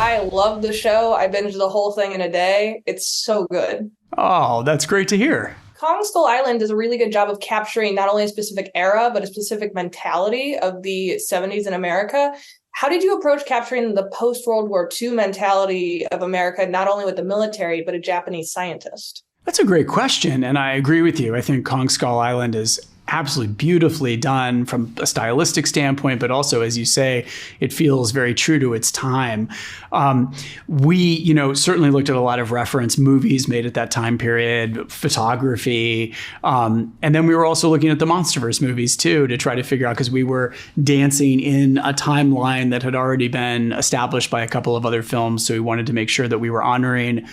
I love the show. I binged the whole thing in a day. It's so good. Oh, that's great to hear. Kong Skull Island does a really good job of capturing not only a specific era, but a specific mentality of the 70s in America. How did you approach capturing the post-World War II mentality of America, not only with the military, but a Japanese scientist? That's a great question, and I agree with you. I think Kong Skull Island is absolutely beautifully done from a stylistic standpoint, but also, as you say, it feels very true to its time. We, certainly looked at a lot of reference movies made at that time period, photography, and then we were also looking at the MonsterVerse movies too to try to figure out, because we were dancing in a timeline that had already been established by a couple of other films, so we wanted to make sure that we were honoring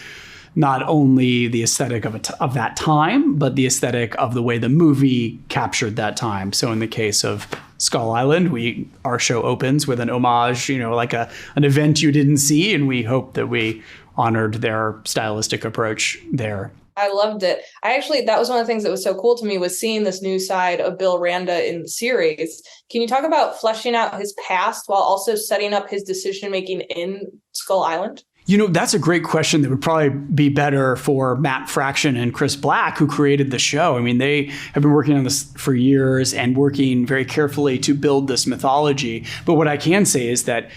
not only the aesthetic of that time, but the aesthetic of the way the movie captured that time. So in the case of Skull Island, our show opens with an homage, like an event you didn't see, and we hope that we honored their stylistic approach there. I loved it. That was one of the things that was so cool to me, was seeing this new side of Bill Randa in the series. Can you talk about fleshing out his past while also setting up his decision-making in Skull Island? That's a great question that would probably be better for Matt Fraction and Chris Black, who created the show. I mean, they have been working on this for years and working very carefully to build this mythology. But what I can say is that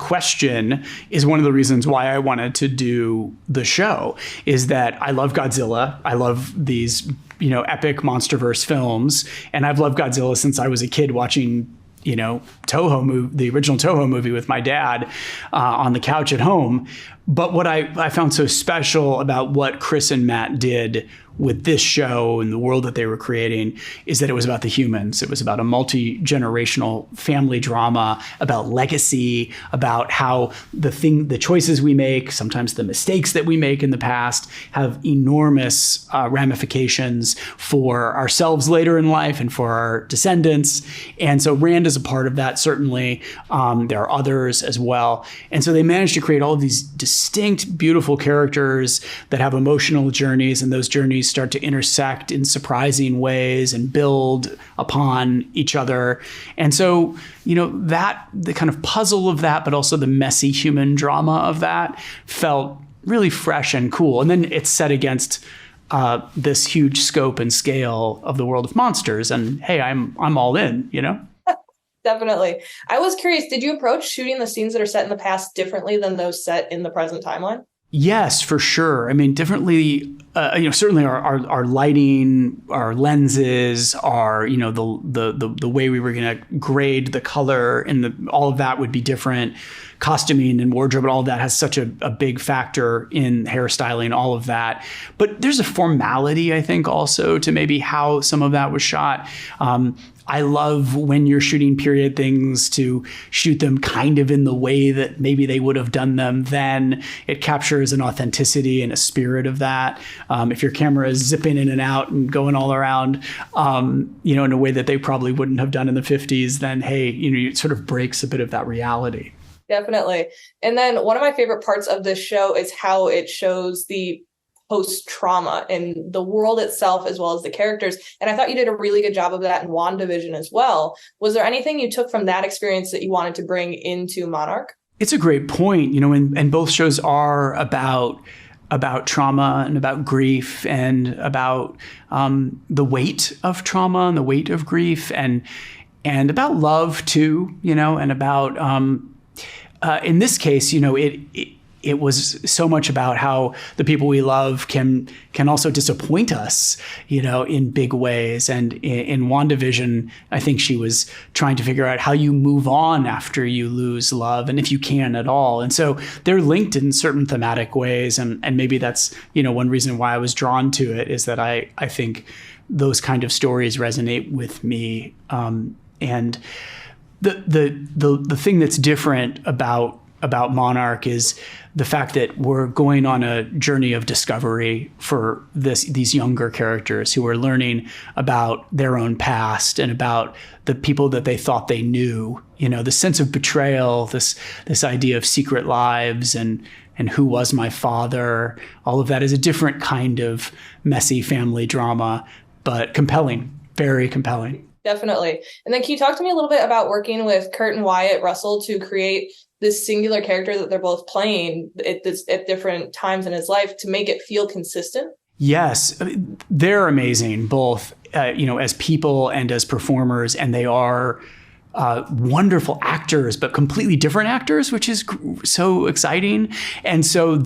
question is one of the reasons why I wanted to do the show, is that I love Godzilla. I love these, epic MonsterVerse films. And I've loved Godzilla since I was a kid watching Toho movie, the original Toho movie with my dad on the couch at home. But what I found so special about what Chris and Matt did with this show and the world that they were creating is that it was about the humans. It was about a multi-generational family drama, about legacy, about how the choices we make, sometimes the mistakes that we make in the past, have enormous ramifications for ourselves later in life and for our descendants. And so Rand is a part of that, certainly. There are others as well. And so they managed to create all of these distinct, beautiful characters that have emotional journeys, and those journeys start to intersect in surprising ways and build upon each other. And so, that the kind of puzzle of that, but also the messy human drama of that, felt really fresh and cool. And then it's set against this huge scope and scale of the world of monsters. And hey, I'm all in, Definitely. I was curious, did you approach shooting the scenes that are set in the past differently than those set in the present timeline? Yes, for sure. I mean, differently, certainly our lighting, our lenses, our, the way we were going to grade the color and all of that would be different. Costuming and wardrobe and all of that has such a big factor in hairstyling, all of that. But there's a formality, I think, also to maybe how some of that was shot. I love when you're shooting period things to shoot them kind of in the way that maybe they would have done them then. It captures an authenticity and a spirit of that. If your camera is zipping in and out and going all around, in a way that they probably wouldn't have done in the 50s, then, hey, it sort of breaks a bit of that reality. Definitely. And then one of my favorite parts of this show is how it shows the post-trauma in the world itself, as well as the characters. And I thought you did a really good job of that in WandaVision as well. Was there anything you took from that experience that you wanted to bring into Monarch? It's a great point, and both shows are about trauma and about grief and about the weight of trauma and the weight of grief and about love too, and about in this case, it was so much about how the people we love can also disappoint us, in big ways. And in WandaVision, I think she was trying to figure out how you move on after you lose love, and if you can at all. And so they're linked in certain thematic ways. And maybe that's, one reason why I was drawn to it, is that I think those kind of stories resonate with me. And the thing that's different about Monarch is the fact that we're going on a journey of discovery for these younger characters who are learning about their own past and about the people that they thought they knew. The sense of betrayal, this idea of secret lives and who was my father. All of that is a different kind of messy family drama, but compelling, very compelling. Definitely. And then can you talk to me a little bit about working with Kurt and Wyatt Russell to create this singular character that they're both playing at different times in his life to make it feel consistent. Yes, they're amazing, both as people and as performers, and they are wonderful actors, but completely different actors, which is so exciting. And so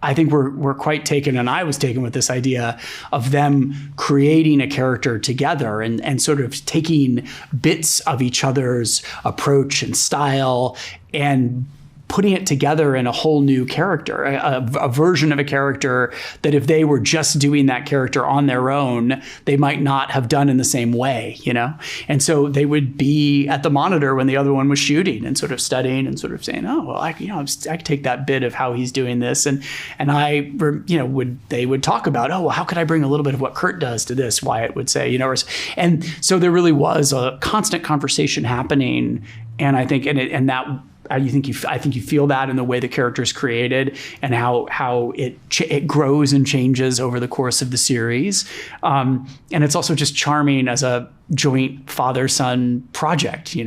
I think we're quite taken, and I was taken with this idea of them creating a character together and sort of taking bits of each other's approach and style and putting it together in a whole new character, a version of a character that if they were just doing that character on their own, they might not have done in the same way, And so they would be at the monitor when the other one was shooting and sort of studying and sort of saying, oh, well, I could take that bit of how he's doing this. And they would talk about, oh, well, how could I bring a little bit of what Kurt does to this? Wyatt would say, and so there really was a constant conversation happening. And I think, I think you feel that in the way the character is created and how it grows and changes over the course of the series. And it's also just charming as a joint father-son project,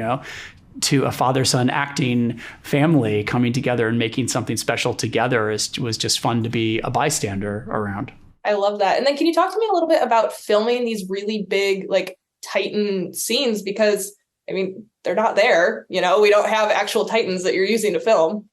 to a father-son acting family coming together and making something special together was just fun to be a bystander around. I love that. And then can you talk to me a little bit about filming these really big, like Titan scenes? Because they're not there. We don't have actual Titans that you're using to film.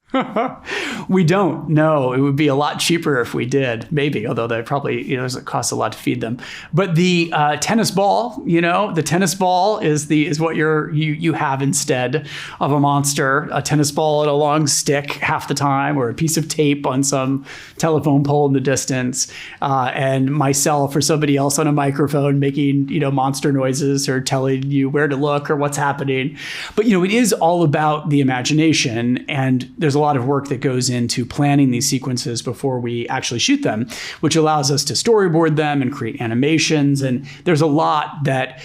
We don't. No, it would be a lot cheaper if we did, maybe, although they probably, it costs a lot to feed them. But the tennis ball, the tennis ball is what you have instead of a monster, a tennis ball and a long stick half the time, or a piece of tape on some telephone pole in the distance, and myself or somebody else on a microphone making, monster noises or telling you where to look or what's happening. But, it is all about the imagination, and there's a lot of work that goes into planning these sequences before we actually shoot them, which allows us to storyboard them and create animations. And there's a lot that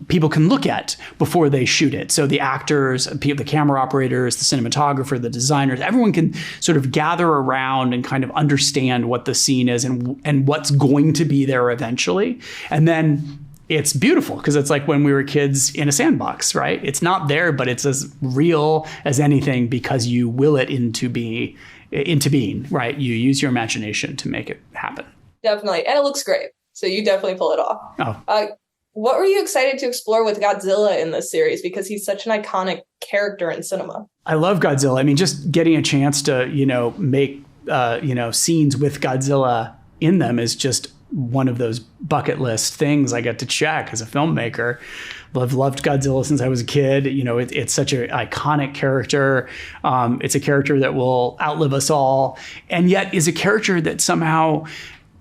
people can look at before they shoot it. So the actors, the camera operators, the cinematographer, the designers, everyone can sort of gather around and kind of understand what the scene is and what's going to be there eventually. And then it's beautiful because it's like when we were kids in a sandbox, right? It's not there, but it's as real as anything because you will it into being, right? You use your imagination to make it happen. Definitely. And it looks great. So you definitely pull it off. Oh. What were you excited to explore with Godzilla in this series? Because he's such an iconic character in cinema. I love Godzilla. Just getting a chance to, make, scenes with Godzilla in them is just one of those bucket list things I get to check as a filmmaker. I've loved Godzilla since I was a kid. It's such an iconic character. It's a character that will outlive us all, and yet is a character that somehow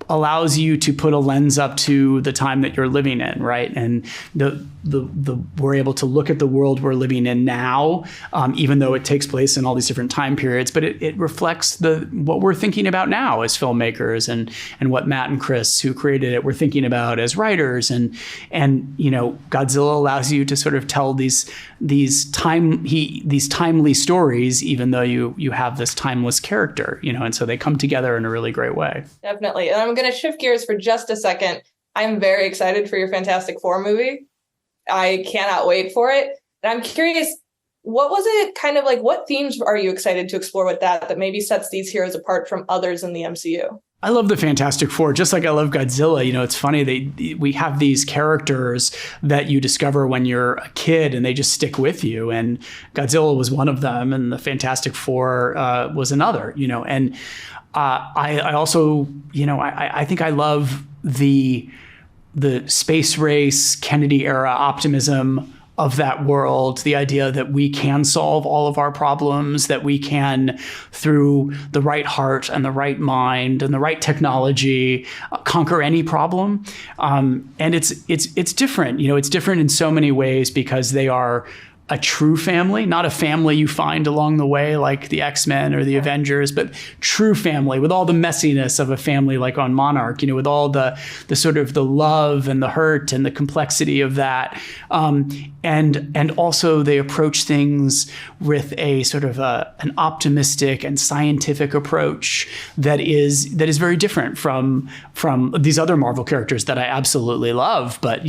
allows you to put a lens up to the time that you're living in, right? And we're able to look at the world we're living in now, even though it takes place in all these different time periods, but it reflects what we're thinking about now as filmmakers and what Matt and Chris, who created it, were thinking about as writers. And Godzilla allows you to sort of tell these timely stories, even though you have this timeless character, and so they come together in a really great way. Definitely. And I'm going to shift gears for just a second. I'm very excited for your Fantastic Four movie. I cannot wait for it. And I'm curious, what was it kind of like? What themes are you excited to explore with that maybe sets these heroes apart from others in the MCU? I love the Fantastic Four, just like I love Godzilla. It's funny, we have these characters that you discover when you're a kid and they just stick with you. And Godzilla was one of them, and the Fantastic Four was another, and I also, I think I love the space race, Kennedy era optimism of that world, the idea that we can solve all of our problems, that we can, through the right heart and the right mind and the right technology, conquer any problem. And it's different. It's different in so many ways because they are a true family, not a family you find along the way like the X-Men or the Avengers, but true family with all the messiness of a family like on Monarch, with all the sort of the love and the hurt and the complexity of that. And also they approach things with a sort of an optimistic and scientific approach that is very different from these other Marvel characters that I absolutely love. But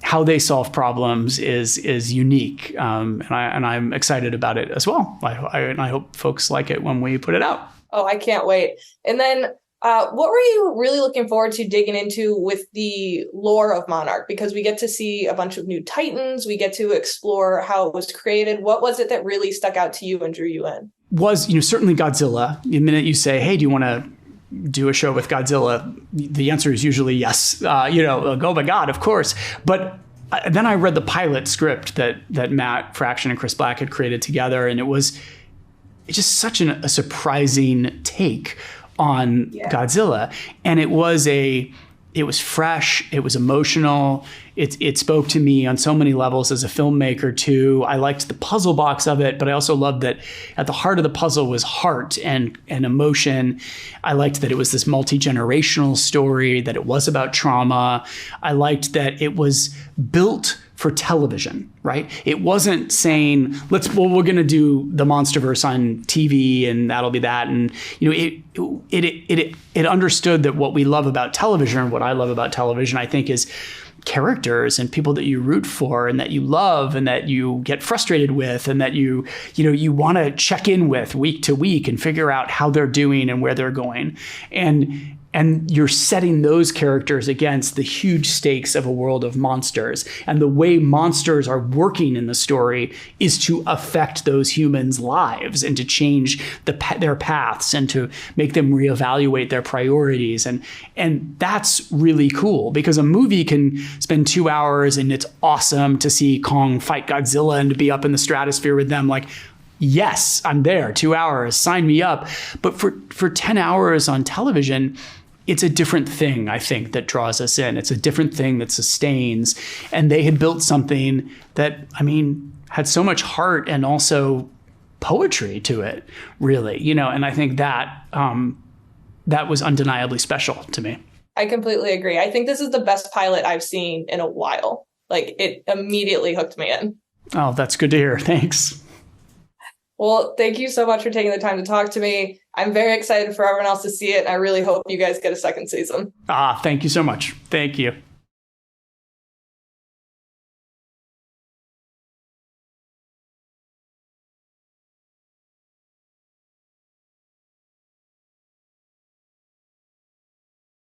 how they solve problems is unique unique. And I'm excited about it as well. I hope folks like it when we put it out. Oh, I can't wait. And then what were you really looking forward to digging into with the lore of Monarch? Because we get to see a bunch of new Titans. We get to explore how it was created. What was it that really stuck out to you and drew you in? Was, certainly Godzilla. The minute you say, hey, do you want to do a show with Godzilla? The answer is usually yes. Oh my God, of course. But then I read the pilot script that Matt Fraction and Chris Black had created together, and it's just such a surprising take on Godzilla. And it was fresh, it was emotional, it spoke to me on so many levels as a filmmaker too. I liked the puzzle box of it, but I also loved that at the heart of the puzzle was heart and emotion. I liked that it was this multi-generational story, that it was about trauma. I liked that it was built for television, right? It wasn't saying, we're going to do the Monsterverse on TV and that'll be that. And, it understood that what we love about television, or what I love about television, I think, is characters and people that you root for and that you love and that you get frustrated with and that you want to check in with week to week and figure out how they're doing and where they're going. And you're setting those characters against the huge stakes of a world of monsters. And the way monsters are working in the story is to affect those humans' lives and to change their paths and to make them reevaluate their priorities. And that's really cool, because a movie can spend 2 hours and it's awesome to see Kong fight Godzilla and to be up in the stratosphere with them. Like, yes, I'm there, 2 hours, sign me up. But for 10 hours on television, it's a different thing, I think, that draws us in. It's a different thing that sustains. And they had built something that, had so much heart and also poetry to it, really. And I think that that was undeniably special to me. I completely agree. I think this is the best pilot I've seen in a while. Like, it immediately hooked me in. Oh, that's good to hear. Thanks. Well, thank you so much for taking the time to talk to me. I'm very excited for everyone else to see it. I really hope you guys get a second season. Thank you so much. Thank you.